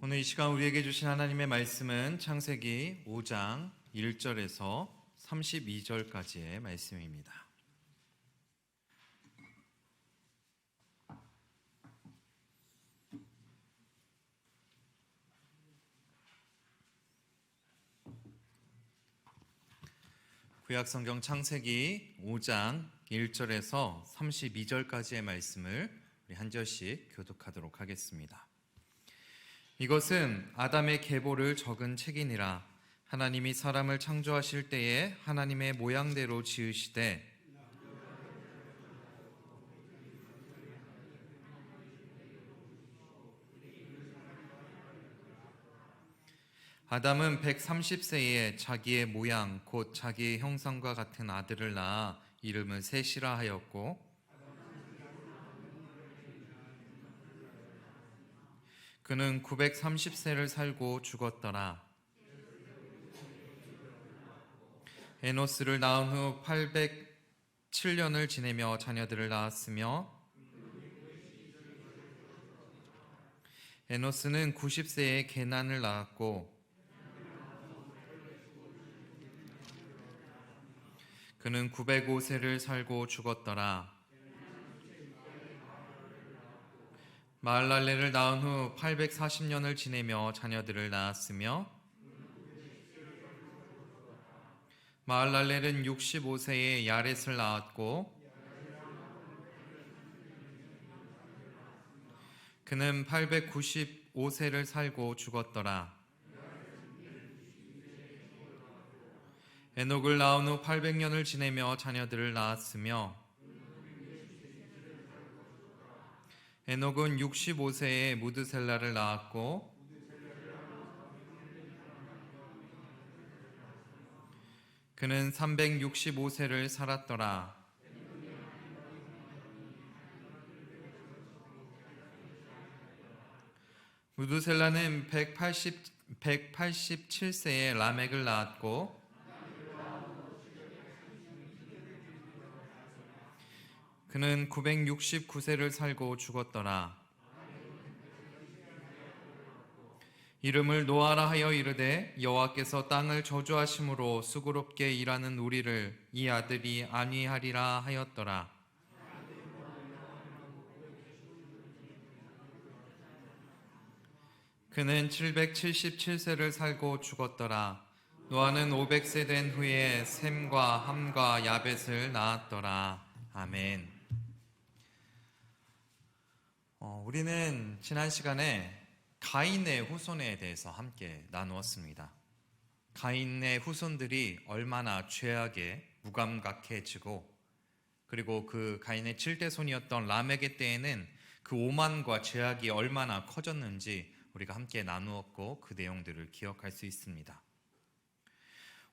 오늘 이 시간 우리에게 주신 하나님의 말씀은 창세기 5장 1절에서 32절까지의 말씀입니다. 구약성경 창세기 5장 1절에서 32절까지의 말씀을 우리 한 절씩 교독하도록 하겠습니다. 이것은 아담의 계보를 적은 책이니라. 하나님이 사람을 창조하실 때에 하나님의 모양대로 지으시되 아담은 130세에 자기의 모양 곧 자기의 형상과 같은 아들을 낳아 이름을 셋이라 하였고 그는 930세를 살고 죽었더라. 에노스를 낳은 후 807년을 지내며 자녀들을 낳았으며 에노스는 90세에 게난을 낳았고 그는 905세를 살고 죽었더라. 마할랄레를 낳은 후 840년을 지내며 자녀들을 낳았으며 마할랄렐은 65세에 야렛을 낳았고 그는 895세를 살고 죽었더라. 에녹을 낳은 후 800년을 지내며 자녀들을 낳았으며 에녹은 65세에 무드셀라를 낳았고 그는 365세를 살았더라. 무드셀라는 187세에 라멕을 낳았고 그는 969세를 살고 죽었더라. 이름을 노아라 하여 이르되 여호와께서 땅을 저주하심으로 수고롭게 일하는 우리를 이 아들이 안위하리라 하였더라. 그는 777세를 살고 죽었더라. 노아는 500세 된 후에 셈과 함과 야벳을 낳았더라. 아멘. 우리는 지난 시간에 가인의 후손에 대해서 함께 나누었습니다. 가인의 후손들이 얼마나 죄악에 무감각해지고 그리고 그 가인의 7대손이었던 라멕의 때에는 그 오만과 죄악이 얼마나 커졌는지 우리가 함께 나누었고 그 내용들을 기억할 수 있습니다.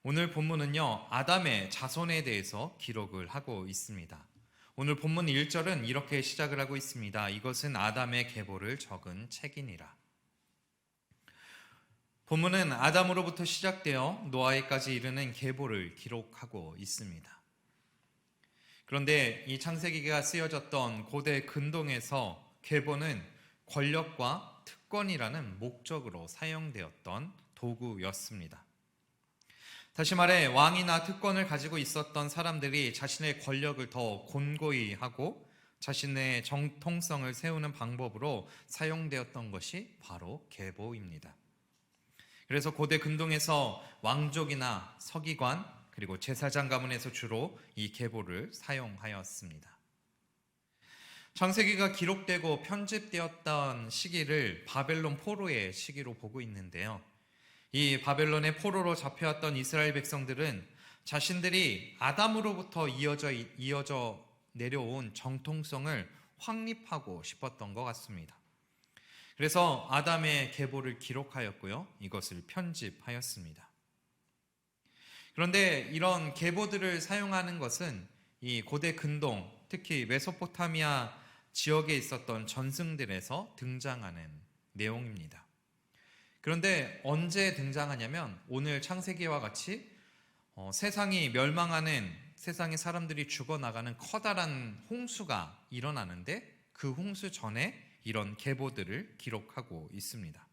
오늘 본문은요, 아담의 자손에 대해서 기록을 하고 있습니다. 오늘 본문 1절은 이렇게 시작을 하고 있습니다. 이것은 아담의 계보를 적은 책이니라. 본문은 아담으로부터 시작되어 노아에까지 이르는 계보를 기록하고 있습니다. 그런데 이 창세기가 쓰여졌던 고대 근동에서 계보는 권력과 특권이라는 목적으로 사용되었던 도구였습니다. 다시 말해 왕이나 특권을 가지고 있었던 사람들이 자신의 권력을 더 곤고히 하고 자신의 정통성을 세우는 방법으로 사용되었던 것이 바로 계보입니다. 그래서 고대 근동에서 왕족이나 서기관 그리고 제사장 가문에서 주로 이 계보를 사용하였습니다. 창세기가 기록되고 편집되었던 시기를 바벨론 포로의 시기로 보고 있는데요. 이 바벨론의 포로로 잡혀왔던 이스라엘 백성들은 자신들이 아담으로부터 이어져 내려온 정통성을 확립하고 싶었던 것 같습니다. 그래서 아담의 계보를 기록하였고요. 이것을 편집하였습니다. 그런데 이런 계보들을 사용하는 것은 이 고대 근동, 특히 메소포타미아 지역에 있었던 전승들에서 등장하는 내용입니다. 그런데 언제 등장하냐면 오늘 창세기와 같이 세상이 멸망하는, 세상의 사람들이 죽어나가는 커다란 홍수가 일어나는데 그 홍수 전에 이런 계보들을 기록하고 있습니다.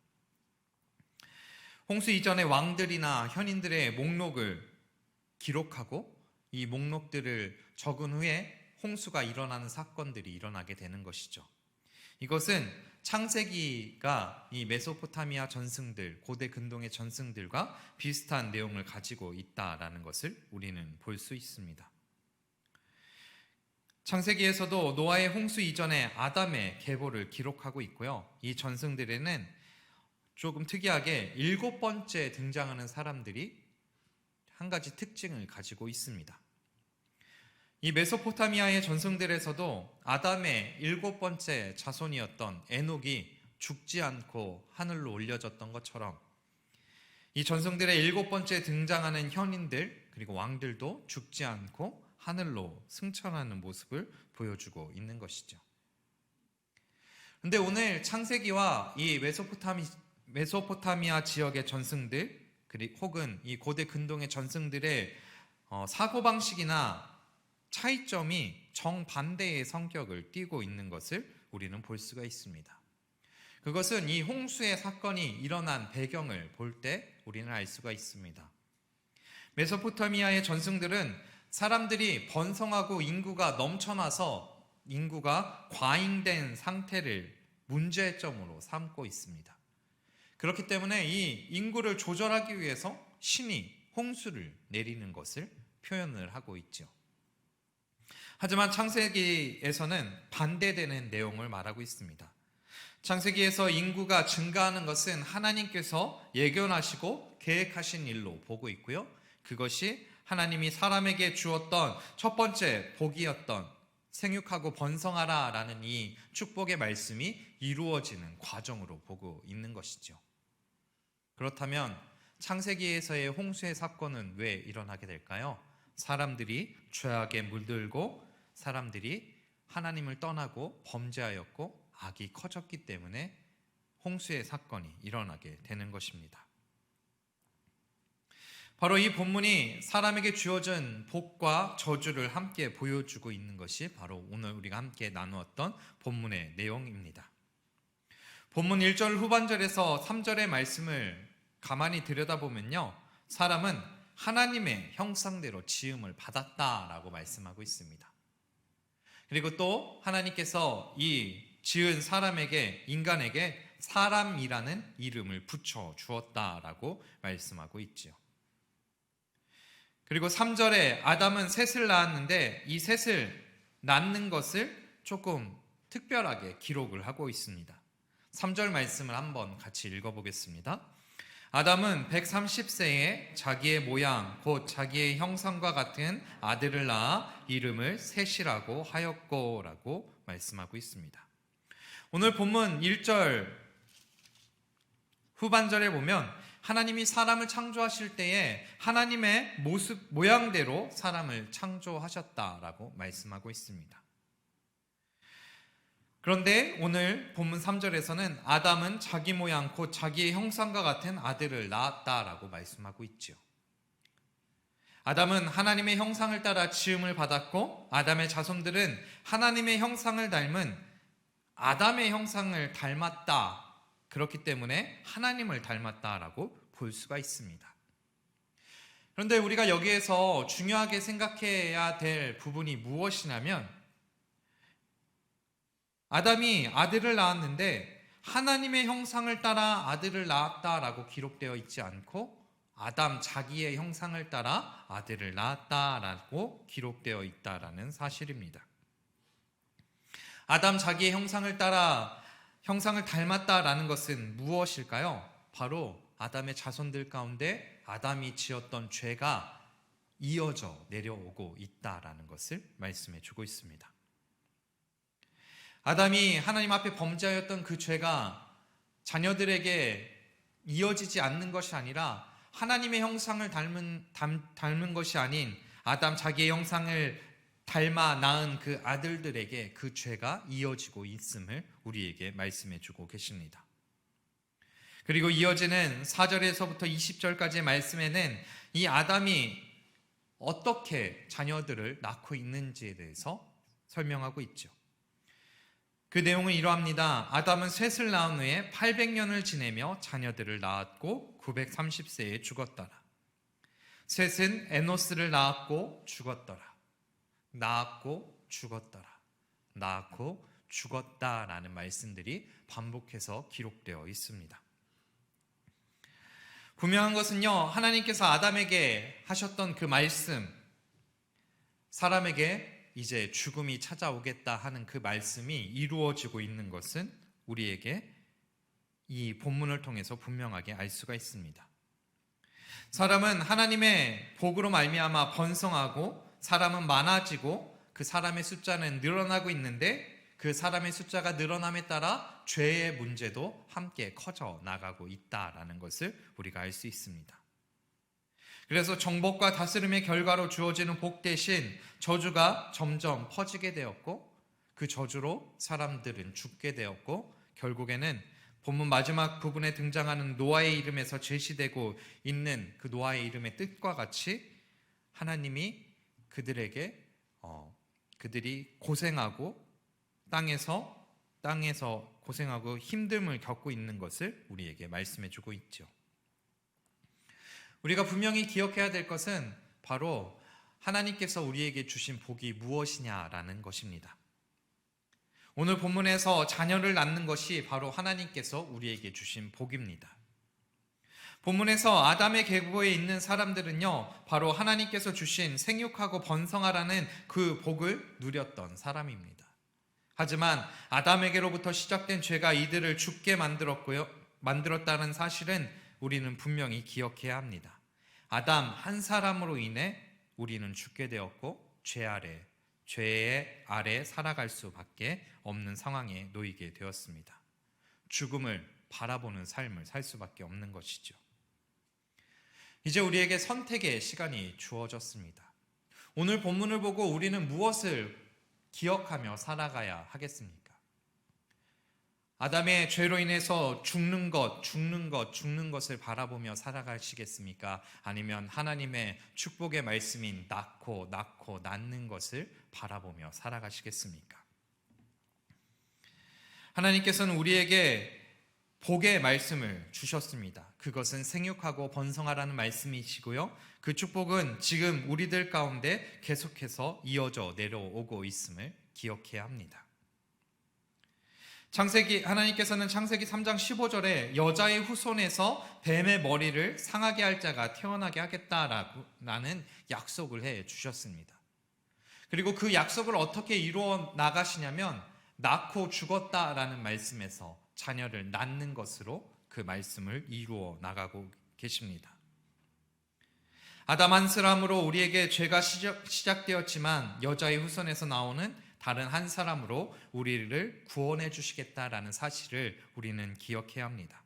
홍수 이전의 왕들이나 현인들의 목록을 기록하고 이 목록들을 적은 후에 홍수가 일어나는 사건들이 일어나게 되는 것이죠. 이것은 창세기가 이 메소포타미아 전승들, 고대 근동의 전승들과 비슷한 내용을 가지고 있다라는 것을 우리는 볼 수 있습니다. 창세기에서도 노아의 홍수 이전에 아담의 계보를 기록하고 있고요. 이 전승들에는 조금 특이하게 7번째 등장하는 사람들이 한 가지 특징을 가지고 있습니다. 이 메소포타미아의 전승들에서도 아담의 7번째 자손이었던 에녹이 죽지 않고 하늘로 올려졌던 것처럼 이 전승들의 7번째 등장하는 현인들 그리고 왕들도 죽지 않고 하늘로 승천하는 모습을 보여주고 있는 것이죠. 그런데 오늘 창세기와 이 메소포타미아 지역의 전승들 혹은 이 고대 근동의 전승들의 사고방식이나 차이점이 정반대의 성격을 띠고 있는 것을 우리는 볼 수가 있습니다. 그것은 이 홍수의 사건이 일어난 배경을 볼 때 우리는 알 수가 있습니다. 메소포타미아의 전승들은 사람들이 번성하고 인구가 넘쳐나서 인구가 과잉된 상태를 문제점으로 삼고 있습니다. 그렇기 때문에 이 인구를 조절하기 위해서 신이 홍수를 내리는 것을 표현을 하고 있죠. 하지만 창세기에서는 반대되는 내용을 말하고 있습니다. 창세기에서 인구가 증가하는 것은 하나님께서 예견하시고 계획하신 일로 보고 있고요. 그것이 하나님이 사람에게 주었던 첫 번째 복이었던 생육하고 번성하라 라는 이 축복의 말씀이 이루어지는 과정으로 보고 있는 것이죠. 그렇다면 창세기에서의 홍수의 사건은 왜 일어나게 될까요? 사람들이 죄악에 물들고 사람들이 하나님을 떠나고 범죄하였고 악이 커졌기 때문에 홍수의 사건이 일어나게 되는 것입니다. 바로 이 본문이 사람에게 주어진 복과 저주를 함께 보여주고 있는 것이 바로 오늘 우리가 함께 나누었던 본문의 내용입니다. 본문 1절 후반절에서 3절의 말씀을 가만히 들여다보면요, 사람은 하나님의 형상대로 지음을 받았다라고 말씀하고 있습니다. 그리고 또 하나님께서 이 지은 사람에게, 인간에게 사람이라는 이름을 붙여 주었다라고 말씀하고 있죠. 그리고 3절에 아담은 셋을 낳았는데 이 셋을 낳는 것을 조금 특별하게 기록을 하고 있습니다. 3절 말씀을 한번 같이 읽어보겠습니다. 아담은 130세에 자기의 모양 곧 자기의 형상과 같은 아들을 낳아 이름을 셋이라고 하였고 라고 말씀하고 있습니다. 오늘 본문 1절 후반절에 보면 하나님이 사람을 창조하실 때에 하나님의 모양대로 사람을 창조하셨다라고 말씀하고 있습니다. 그런데 오늘 본문 3절에서는 아담은 자기 모양 곧 자기의 형상과 같은 아들을 낳았다라고 말씀하고 있죠. 아담은 하나님의 형상을 따라 지음을 받았고 아담의 자손들은 하나님의 형상을 닮은 아담의 형상을 닮았다. 그렇기 때문에 하나님을 닮았다라고 볼 수가 있습니다. 그런데 우리가 여기에서 중요하게 생각해야 될 부분이 무엇이냐면 아담이 아들을 낳았는데 하나님의 형상을 따라 아들을 낳았다라고 기록되어 있지 않고 아담 자기의 형상을 따라 아들을 낳았다라고 기록되어 있다라는 사실입니다. 아담 자기의 형상을 따라 형상을 닮았다라는 것은 무엇일까요? 바로 아담의 자손들 가운데 아담이 지었던 죄가 이어져 내려오고 있다라는 것을 말씀해 주고 있습니다. 아담이 하나님 앞에 범죄하였던 그 죄가 자녀들에게 이어지지 않는 것이 아니라 하나님의 형상을 닮은 것이 아닌 아담 자기의 형상을 닮아 낳은 그 아들들에게 그 죄가 이어지고 있음을 우리에게 말씀해 주고 계십니다. 그리고 이어지는 4절에서부터 20절까지의 말씀에는 이 아담이 어떻게 자녀들을 낳고 있는지에 대해서 설명하고 있죠. 그 내용은 이러합니다. 아담은 셋을 낳은 후에 800년을 지내며 자녀들을 낳았고 930세에 죽었더라. 셋은 에노스를 낳았고 죽었더라. 낳았고 죽었더라. 낳고 죽었다라는 말씀들이 반복해서 기록되어 있습니다. 분명한 것은요, 하나님께서 아담에게 하셨던 그 말씀, 사람에게 이제 죽음이 찾아오겠다 하는 그 말씀이 이루어지고 있는 것은 우리에게 이 본문을 통해서 분명하게 알 수가 있습니다. 사람은 하나님의 복으로 말미암아 번성하고 사람은 많아지고 그 사람의 숫자는 늘어나고 있는데 그 사람의 숫자가 늘어남에 따라 죄의 문제도 함께 커져 나가고 있다라는 것을 우리가 알 수 있습니다. 그래서 정복과 다스림의 결과로 주어지는 복 대신 저주가 점점 퍼지게 되었고 그 저주로 사람들은 죽게 되었고 결국에는 본문 마지막 부분에 등장하는 노아의 이름에서 제시되고 있는 그 노아의 이름의 뜻과 같이 하나님이 그들에게 그들이 고생하고 땅에서 고생하고 힘듦을 겪고 있는 것을 우리에게 말씀해 주고 있죠. 우리가 분명히 기억해야 될 것은 바로 하나님께서 우리에게 주신 복이 무엇이냐라는 것입니다. 오늘 본문에서 자녀를 낳는 것이 바로 하나님께서 우리에게 주신 복입니다. 본문에서 아담의 계보에 있는 사람들은요, 바로 하나님께서 주신 생육하고 번성하라는 그 복을 누렸던 사람입니다. 하지만 아담에게로부터 시작된 죄가 이들을 죽게 만들었다는 사실은 우리는 분명히 기억해야 합니다. 아담 한 사람으로 인해 우리는 죽게 되었고 죄의 아래 살아갈 수밖에 없는 상황에 놓이게 되었습니다. 죽음을 바라보는 삶을 살 수밖에 없는 것이죠. 이제 우리에게 선택의 시간이 주어졌습니다. 오늘 본문을 보고 우리는 무엇을 기억하며 살아가야 하겠습니까? 아담의 죄로 인해서 죽는 것을 바라보며 살아가시겠습니까? 아니면 하나님의 축복의 말씀인 낳고 낳는 것을 바라보며 살아가시겠습니까? 하나님께서는 우리에게 복의 말씀을 주셨습니다. 그것은 생육하고 번성하라는 말씀이시고요. 그 축복은 지금 우리들 가운데 계속해서 이어져 내려오고 있음을 기억해야 합니다. 하나님께서는 창세기 3장 15절에 여자의 후손에서 뱀의 머리를 상하게 할 자가 태어나게 하겠다라는 약속을 해 주셨습니다. 그리고 그 약속을 어떻게 이루어 나가시냐면 낳고 죽었다라는 말씀에서 자녀를 낳는 것으로 그 말씀을 이루어 나가고 계십니다. 아담 한 사람으로 우리에게 죄가 시작되었지만 여자의 후손에서 나오는 다른 한 사람으로 우리를 구원해 주시겠다라는 사실을 우리는 기억해야 합니다.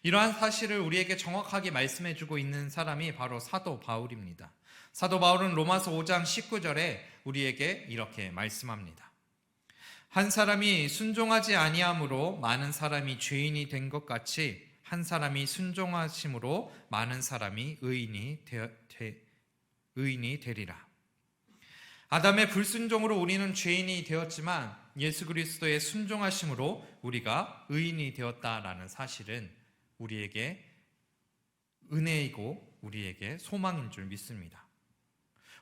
이러한 사실을 우리에게 정확하게 말씀해 주고 있는 사람이 바로 사도 바울입니다. 사도 바울은 로마서 5장 19절에 우리에게 이렇게 말씀합니다. 한 사람이 순종하지 아니함으로 많은 사람이 죄인이 된 것 같이 한 사람이 순종하심으로 많은 사람이 의인이 되리라. 아담의 불순종으로 우리는 죄인이 되었지만 예수 그리스도의 순종하심으로 우리가 의인이 되었다라는 사실은 우리에게 은혜이고 우리에게 소망인 줄 믿습니다.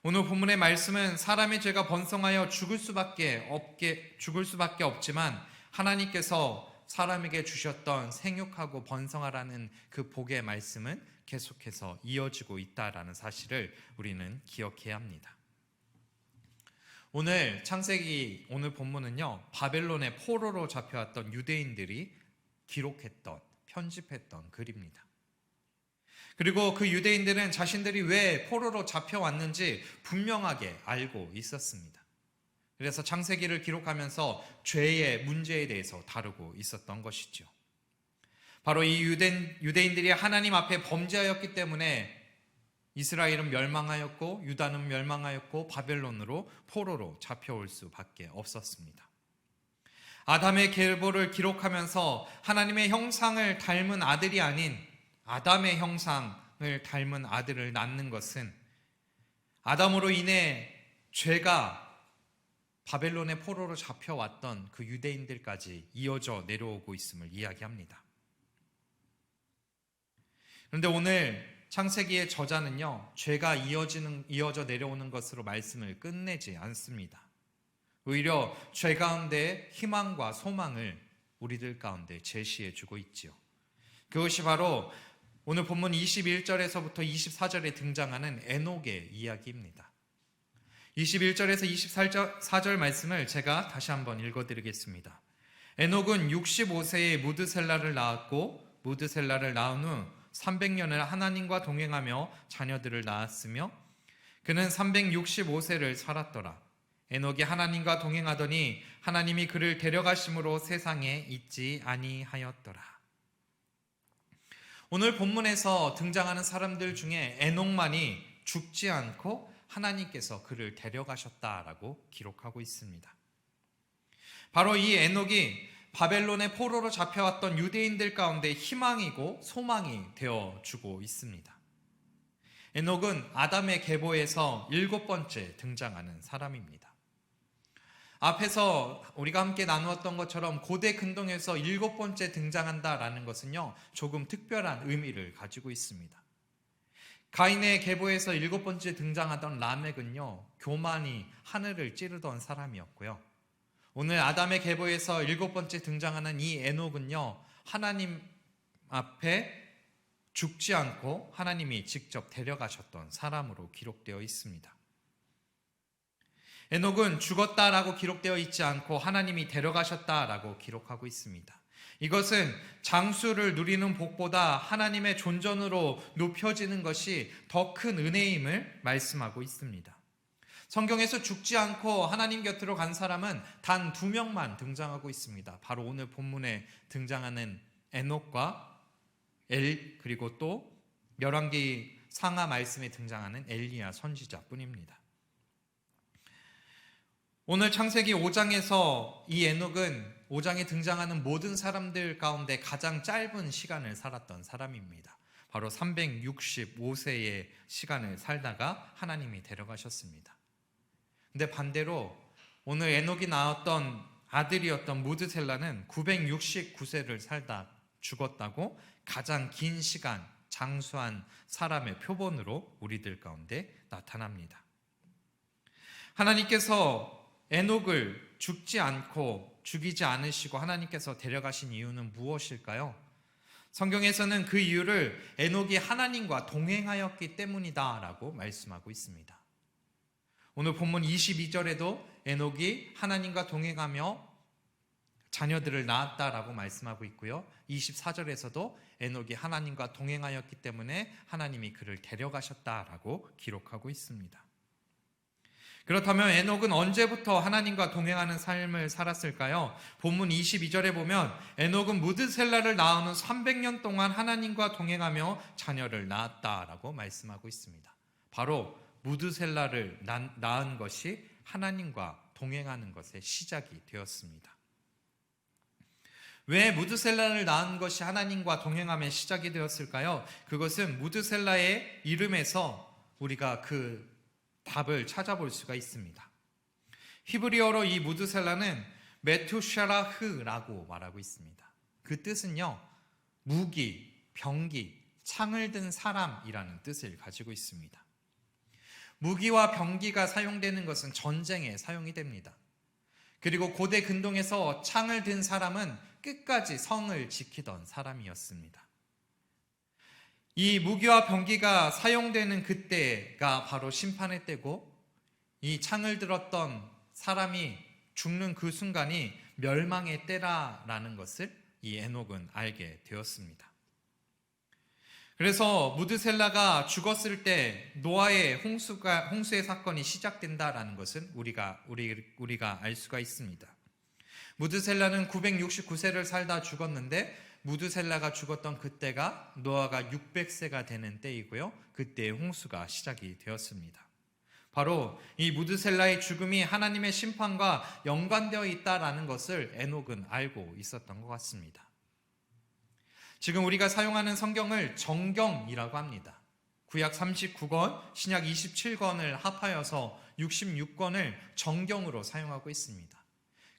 오늘 본문의 말씀은 사람의 죄가 번성하여 죽을 수밖에 없지만 하나님께서 사람에게 주셨던 생육하고 번성하라는 그 복의 말씀은 계속해서 이어지고 있다라는 사실을 우리는 기억해야 합니다. 오늘 본문은요, 바벨론의 포로로 잡혀왔던 유대인들이 기록했던, 편집했던 글입니다. 그리고 그 유대인들은 자신들이 왜 포로로 잡혀왔는지 분명하게 알고 있었습니다. 그래서 창세기를 기록하면서 죄의 문제에 대해서 다루고 있었던 것이죠. 바로 이 유대인들이 하나님 앞에 범죄하였기 때문에 이스라엘은 멸망하였고 유다는 멸망하였고 바벨론으로 포로로 잡혀올 수밖에 없었습니다. 아담의 계보를 기록하면서 하나님의 형상을 닮은 아들이 아닌 아담의 형상을 닮은 아들을 낳는 것은 아담으로 인해 죄가 바벨론의 포로로 잡혀왔던 그 유대인들까지 이어져 내려오고 있음을 이야기합니다. 그런데 오늘 창세기의 저자는요, 죄가 이어져 내려오는 것으로 말씀을 끝내지 않습니다. 오히려 죄 가운데 희망과 소망을 우리들 가운데 제시해 주고 있지요. 그것이 바로 오늘 본문 21절에서부터 24절에 등장하는 에녹의 이야기입니다. 21절에서 24절 말씀을 제가 다시 한번 읽어드리겠습니다. 에녹은 65세에 무드셀라를 낳았고 무드셀라를 낳은 후 300년을 하나님과 동행하며 자녀들을 낳았으며 그는 365세를 살았더라. 에녹이 하나님과 동행하더니 하나님이 그를 데려가심으로 세상에 있지 아니하였더라. 오늘 본문에서 등장하는 사람들 중에 에녹만이 죽지 않고 하나님께서 그를 데려가셨다라고 기록하고 있습니다. 바로 이 에녹이 바벨론의 포로로 잡혀왔던 유대인들 가운데 희망이고 소망이 되어주고 있습니다. 에녹은 아담의 계보에서 7번째 등장하는 사람입니다. 앞에서 우리가 함께 나누었던 것처럼 고대 근동에서 7번째 등장한다라는 것은요, 조금 특별한 의미를 가지고 있습니다. 가인의 계보에서 7번째 등장하던 라멕은요, 교만이 하늘을 찌르던 사람이었고요. 오늘 아담의 계보에서 7번째 등장하는 이 에녹은요, 하나님 앞에 죽지 않고 하나님이 직접 데려가셨던 사람으로 기록되어 있습니다. 에녹은 죽었다라고 기록되어 있지 않고 하나님이 데려가셨다라고 기록하고 있습니다. 이것은 장수를 누리는 복보다 하나님의 존전으로 높여지는 것이 더 큰 은혜임을 말씀하고 있습니다. 성경에서 죽지 않고 하나님 곁으로 간 사람은 단 2명만 등장하고 있습니다. 바로 오늘 본문에 등장하는 에녹과 그리고 또 열왕기 상하 말씀에 등장하는 엘리야 선지자뿐입니다. 오늘 창세기 5장에서 이 에녹은 5장에 등장하는 모든 사람들 가운데 가장 짧은 시간을 살았던 사람입니다. 바로 365세의 시간을 살다가 하나님이 데려가셨습니다. 근데 반대로 오늘 에녹이 낳았던 아들이었던 무드셀라는 969세를 살다 죽었다고 가장 긴 시간 장수한 사람의 표본으로 우리들 가운데 나타납니다. 하나님께서 에녹을 죽지 않고 죽이지 않으시고 하나님께서 데려가신 이유는 무엇일까요? 성경에서는 그 이유를 에녹이 하나님과 동행하였기 때문이다라고 말씀하고 있습니다. 오늘 본문 22절에도 에녹이 하나님과 동행하며 자녀들을 낳았다라고 말씀하고 있고요. 24절에서도 에녹이 하나님과 동행하였기 때문에 하나님이 그를 데려가셨다라고 기록하고 있습니다. 그렇다면 에녹은 언제부터 하나님과 동행하는 삶을 살았을까요? 본문 22절에 보면 에녹은 무드셀라를 낳은 후 300년 동안 하나님과 동행하며 자녀를 낳았다라고 말씀하고 있습니다. 바로 무드셀라를 낳은 것이 하나님과 동행하는 것의 시작이 되었습니다. 왜 무드셀라를 낳은 것이 하나님과 동행함의 시작이 되었을까요? 그것은 무드셀라의 이름에서 우리가 그 답을 찾아볼 수가 있습니다. 히브리어로 이 무드셀라는 메투샤라흐라고 말하고 있습니다. 그 뜻은요, 무기, 병기, 창을 든 사람이라는 뜻을 가지고 있습니다. 무기와 병기가 사용되는 것은 전쟁에 사용이 됩니다. 그리고 고대 근동에서 창을 든 사람은 끝까지 성을 지키던 사람이었습니다. 이 무기와 병기가 사용되는 그때가 바로 심판의 때고, 이 창을 들었던 사람이 죽는 그 순간이 멸망의 때라라는 것을 이 에녹은 알게 되었습니다. 그래서 무드셀라가 죽었을 때 노아의 홍수의 사건이 시작된다라는 것은 우리가 알 수가 있습니다. 무드셀라는 969세를 살다 죽었는데 무드셀라가 죽었던 그때가 노아가 600세가 되는 때이고요. 그때 홍수가 시작이 되었습니다. 바로 이 무드셀라의 죽음이 하나님의 심판과 연관되어 있다라는 것을 에녹은 알고 있었던 것 같습니다. 지금 우리가 사용하는 성경을 정경이라고 합니다. 구약 39권, 신약 27권을 합하여서 66권을 정경으로 사용하고 있습니다.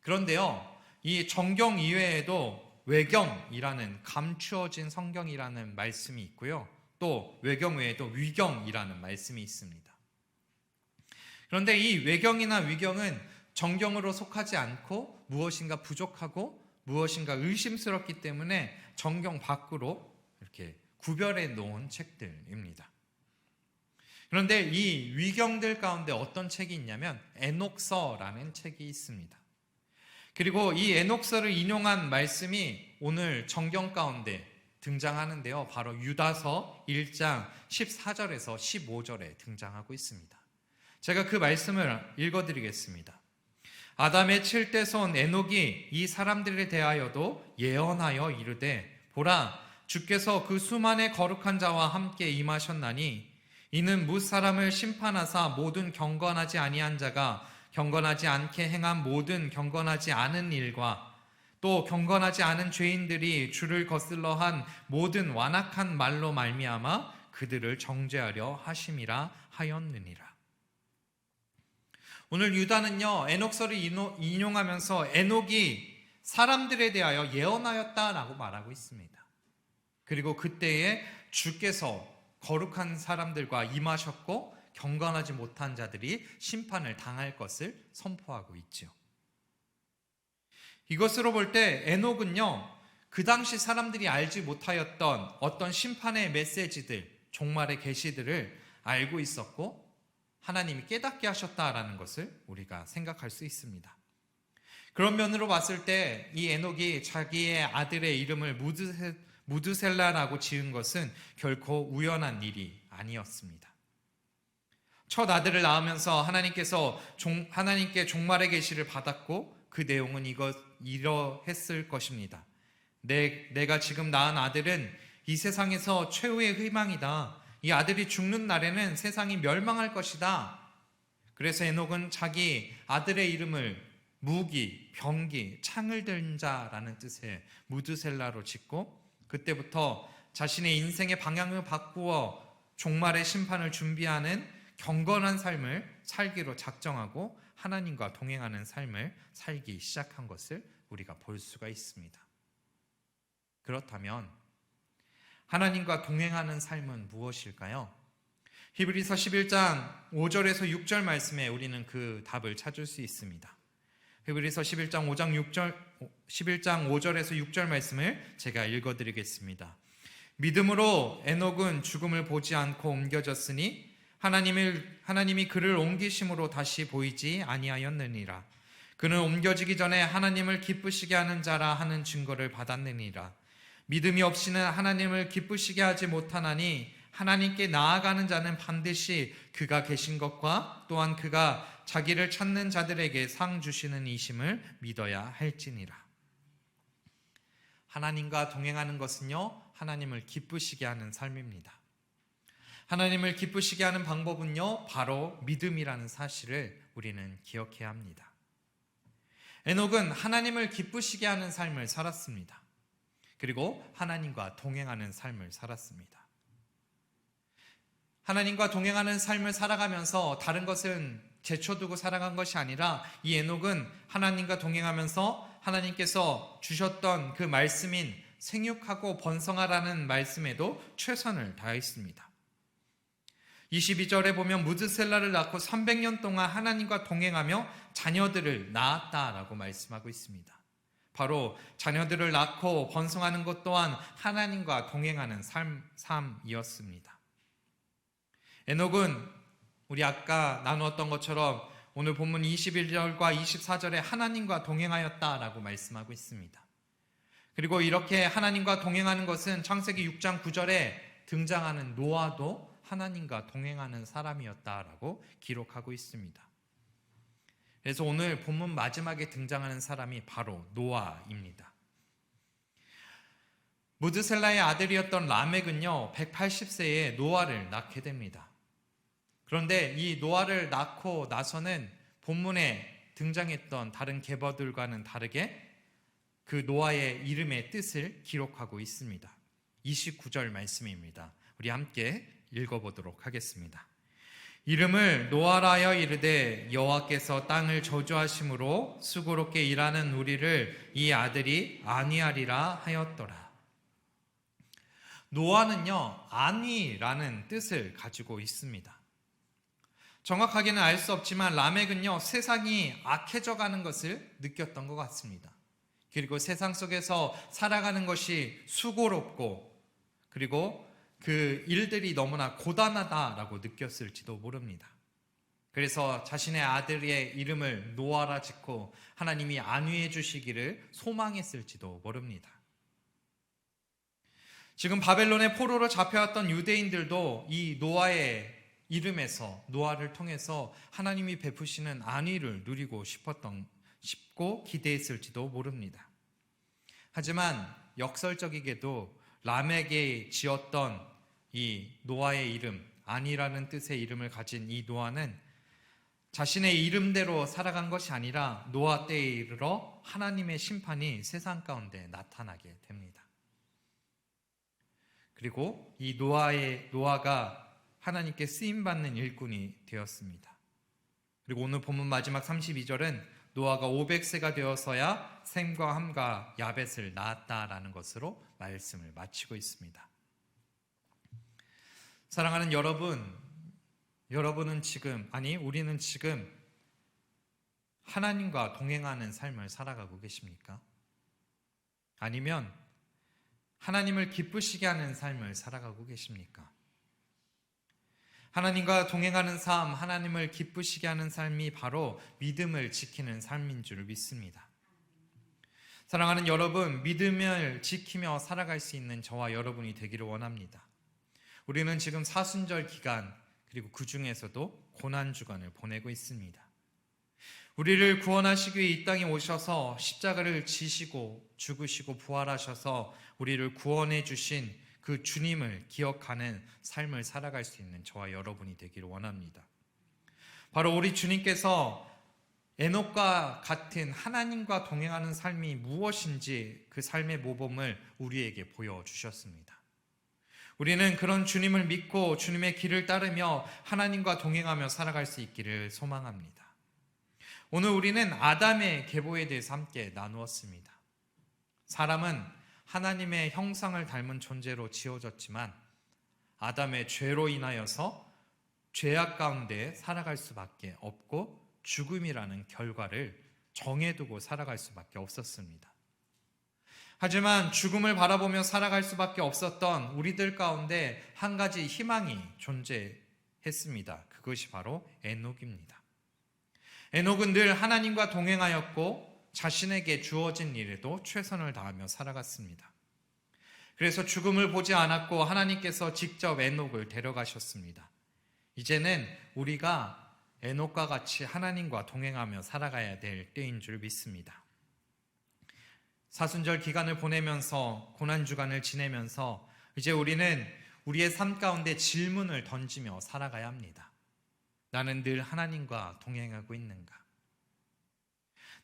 그런데요, 이 정경 이외에도 외경이라는 감추어진 성경이라는 말씀이 있고요. 또 외경 외에도 위경이라는 말씀이 있습니다. 그런데 이 외경이나 위경은 정경으로 속하지 않고 무엇인가 부족하고 무엇인가 의심스럽기 때문에 정경 밖으로 이렇게 구별해 놓은 책들입니다. 그런데 이 위경들 가운데 어떤 책이 있냐면 에녹서라는 책이 있습니다. 그리고 이 에녹서를 인용한 말씀이 오늘 정경 가운데 등장하는데요. 바로 유다서 1장 14절에서 15절에 등장하고 있습니다. 제가 그 말씀을 읽어드리겠습니다. 아담의 7대 손 에녹이 이 사람들에 대하여도 예언하여 이르되 보라 주께서 그 수만의 거룩한 자와 함께 임하셨나니 이는 뭇 사람을 심판하사 모든 경건하지 아니한 자가 경건하지 않게 행한 모든 경건하지 않은 일과 또 경건하지 않은 죄인들이 주를 거슬러 한 모든 완악한 말로 말미암아 그들을 정죄하려 하심이라 하였느니라. 오늘 유다는요, 에녹서를 인용하면서 에녹이 사람들에 대하여 예언하였다라고 말하고 있습니다. 그리고 그때에 주께서 거룩한 사람들과 임하셨고 경건하지 못한 자들이 심판을 당할 것을 선포하고 있죠. 이것으로 볼 때 에녹은요, 그 당시 사람들이 알지 못하였던 어떤 심판의 메시지들, 종말의 계시들을 알고 있었고 하나님이 깨닫게 하셨다라는 것을 우리가 생각할 수 있습니다. 그런 면으로 봤을 때 이 에녹이 자기의 아들의 이름을 무드셀라라고 지은 것은 결코 우연한 일이 아니었습니다. 첫 아들을 낳으면서 하나님께 종말의 계시를 받았고 그 내용은 이러했을 것입니다. 내가 지금 낳은 아들은 이 세상에서 최후의 희망이다. 이 아들이 죽는 날에는 세상이 멸망할 것이다. 그래서 에녹은 자기 아들의 이름을 무기, 병기, 창을 든 자라는 뜻의 무드셀라로 짓고 그때부터 자신의 인생의 방향을 바꾸어 종말의 심판을 준비하는 경건한 삶을 살기로 작정하고 하나님과 동행하는 삶을 살기 시작한 것을 우리가 볼 수가 있습니다. 그렇다면 하나님과 동행하는 삶은 무엇일까요? 히브리서 11장 5절에서 6절 말씀에 우리는 그 답을 찾을 수 있습니다. 히브리서 11장 5절에서 6절 말씀을 제가 읽어드리겠습니다. 믿음으로 에녹은 죽음을 보지 않고 옮겨졌으니 하나님이 그를 옮기심으로 다시 보이지 아니하였느니라. 그는 옮겨지기 전에 하나님을 기쁘시게 하는 자라 하는 증거를 받았느니라. 믿음이 없이는 하나님을 기쁘시게 하지 못하나니 하나님께 나아가는 자는 반드시 그가 계신 것과 또한 그가 자기를 찾는 자들에게 상 주시는 이심을 믿어야 할지니라. 하나님과 동행하는 것은요, 하나님을 기쁘시게 하는 삶입니다. 하나님을 기쁘시게 하는 방법은요, 바로 믿음이라는 사실을 우리는 기억해야 합니다. 에녹은 하나님을 기쁘시게 하는 삶을 살았습니다. 그리고 하나님과 동행하는 삶을 살았습니다. 하나님과 동행하는 삶을 살아가면서 다른 것은 제쳐두고 살아간 것이 아니라 이 에녹은 하나님과 동행하면서 하나님께서 주셨던 그 말씀인 생육하고 번성하라는 말씀에도 최선을 다했습니다. 22절에 보면 무드셀라를 낳고 300년 동안 하나님과 동행하며 자녀들을 낳았다라고 말씀하고 있습니다. 바로 자녀들을 낳고 번성하는 것 또한 하나님과 동행하는 삶이었습니다. 에녹은 우리 아까 나누었던 것처럼 오늘 본문 21절과 24절에 하나님과 동행하였다라고 말씀하고 있습니다. 그리고 이렇게 하나님과 동행하는 것은 창세기 6장 9절에 등장하는 노아도 하나님과 동행하는 사람이었다라고 기록하고 있습니다. 그래서 오늘 본문 마지막에 등장하는 사람이 바로 노아입니다. 무드셀라의 아들이었던 라멕은요 180세에 노아를 낳게 됩니다. 그런데 이 노아를 낳고 나서는 본문에 등장했던 다른 계보들과는 다르게 그 노아의 이름의 뜻을 기록하고 있습니다. 29절 말씀입니다. 우리 함께 읽어보도록 하겠습니다. 이름을 노아라 하여 이르되 여호와께서 땅을 저주하심으로 수고롭게 일하는 우리를 이 아들이 안위하리라 하였더라. 노아는요, 안위라는 뜻을 가지고 있습니다. 정확하게는 알 수 없지만 라멕은요, 세상이 악해져 가는 것을 느꼈던 것 같습니다. 그리고 세상 속에서 살아가는 것이 수고롭고, 그리고 그 일들이 너무나 고단하다라고 느꼈을지도 모릅니다. 그래서 자신의 아들의 이름을 노아라 짓고 하나님이 안위해 주시기를 소망했을지도 모릅니다. 지금 바벨론의 포로로 잡혀왔던 유대인들도 이 노아의 이름에서, 노아를 통해서 하나님이 베푸시는 안위를 누리고 싶고 기대했을지도 모릅니다. 하지만 역설적이게도 라멕이 지었던 이 노아의 이름, 안위라는 뜻의 이름을 가진 이 노아는 자신의 이름대로 살아간 것이 아니라 노아 때에 이르러 하나님의 심판이 세상 가운데 나타나게 됩니다. 그리고 이 노아가 하나님께 쓰임받는 일꾼이 되었습니다. 그리고 오늘 본문 마지막 32절은 노아가 500세가 되어서야 셈과 함과 야벳을 낳았다라는 것으로 말씀을 마치고 있습니다. 사랑하는 우리는 지금 하나님과 동행하는 삶을 살아가고 계십니까? 아니면 하나님을 기쁘시게 하는 삶을 살아가고 계십니까? 하나님과 동행하는 삶, 하나님을 기쁘시게 하는 삶이 바로 믿음을 지키는 삶인 줄 믿습니다. 사랑하는 여러분, 믿음을 지키며 살아갈 수 있는 저와 여러분이 되기를 원합니다. 우리는 지금 사순절 기간, 그리고 그 중에서도 고난주간을 보내고 있습니다. 우리를 구원하시기 위해 이 땅에 오셔서 십자가를 지시고 죽으시고 부활하셔서 우리를 구원해 주신 그 주님을 기억하는 삶을 살아갈 수 있는 저와 여러분이 되기를 원합니다. 바로 우리 주님께서 에녹과 같은 하나님과 동행하는 삶이 무엇인지 그 삶의 모범을 우리에게 보여주셨습니다. 우리는 그런 주님을 믿고 주님의 길을 따르며 하나님과 동행하며 살아갈 수 있기를 소망합니다. 오늘 우리는 아담의 계보에 대해서 함께 나누었습니다. 사람은 하나님의 형상을 닮은 존재로 지어졌지만 아담의 죄로 인하여서 죄악 가운데 살아갈 수밖에 없고 죽음이라는 결과를 정해두고 살아갈 수밖에 없었습니다. 하지만 죽음을 바라보며 살아갈 수밖에 없었던 우리들 가운데 한 가지 희망이 존재했습니다. 그것이 바로 에녹입니다. 에녹은 늘 하나님과 동행하였고 자신에게 주어진 일에도 최선을 다하며 살아갔습니다. 그래서 죽음을 보지 않았고 하나님께서 직접 에녹을 데려가셨습니다. 이제는 우리가 에녹과 같이 하나님과 동행하며 살아가야 될 때인 줄 믿습니다. 사순절 기간을 보내면서 고난주간을 지내면서 이제 우리는 우리의 삶 가운데 질문을 던지며 살아가야 합니다. 나는 늘 하나님과 동행하고 있는가?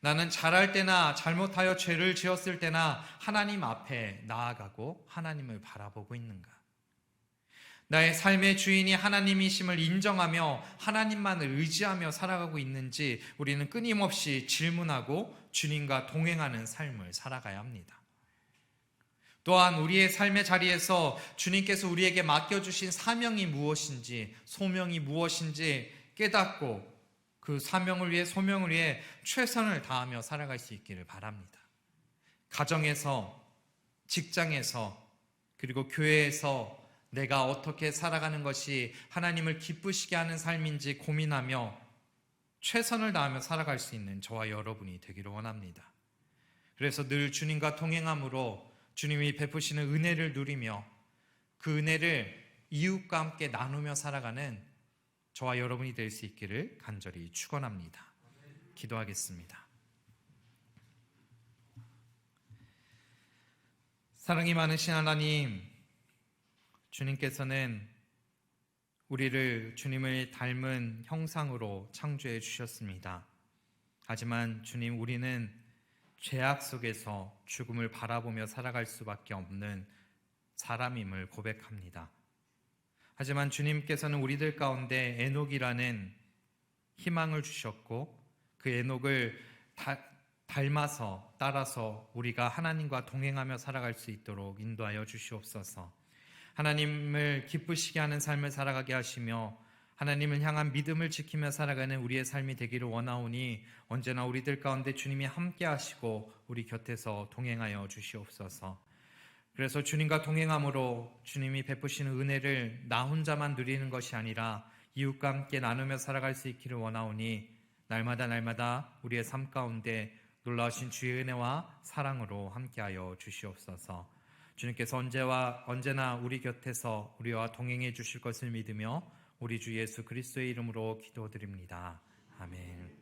나는 잘할 때나 잘못하여 죄를 지었을 때나 하나님 앞에 나아가고 하나님을 바라보고 있는가? 나의 삶의 주인이 하나님이심을 인정하며 하나님만을 의지하며 살아가고 있는지 우리는 끊임없이 질문하고 주님과 동행하는 삶을 살아가야 합니다. 또한 우리의 삶의 자리에서 주님께서 우리에게 맡겨주신 사명이 무엇인지, 소명이 무엇인지 깨닫고 그 사명을 위해, 소명을 위해 최선을 다하며 살아갈 수 있기를 바랍니다. 가정에서, 직장에서, 그리고 교회에서 내가 어떻게 살아가는 것이 하나님을 기쁘시게 하는 삶인지 고민하며 최선을 다하며 살아갈 수 있는 저와 여러분이 되기를 원합니다. 그래서 늘 주님과 동행함으로 주님이 베푸시는 은혜를 누리며 그 은혜를 이웃과 함께 나누며 살아가는 저와 여러분이 될 수 있기를 간절히 축원합니다. 기도하겠습니다. 사랑이 많으신 하나님, 주님께서는 우리를 주님을 닮은 형상으로 창조해 주셨습니다. 하지만 주님, 우리는 죄악 속에서 죽음을 바라보며 살아갈 수밖에 없는 사람임을 고백합니다. 하지만 주님께서는 우리들 가운데 에녹이라는 희망을 주셨고 그 에녹을 닮아서 따라서 우리가 하나님과 동행하며 살아갈 수 있도록 인도하여 주시옵소서. 하나님을 기쁘시게 하는 삶을 살아가게 하시며 하나님을 향한 믿음을 지키며 살아가는 우리의 삶이 되기를 원하오니 언제나 우리들 가운데 주님이 함께 하시고 우리 곁에서 동행하여 주시옵소서. 그래서 주님과 동행함으로 주님이 베푸시는 은혜를 나 혼자만 누리는 것이 아니라 이웃과 함께 나누며 살아갈 수 있기를 원하오니 날마다 우리의 삶 가운데 놀라우신 주의 은혜와 사랑으로 함께하여 주시옵소서. 주님께서 언제나 우리 곁에서 우리와 동행해 주실 것을 믿으며 우리 주 예수 그리스도의 이름으로 기도드립니다. 아멘.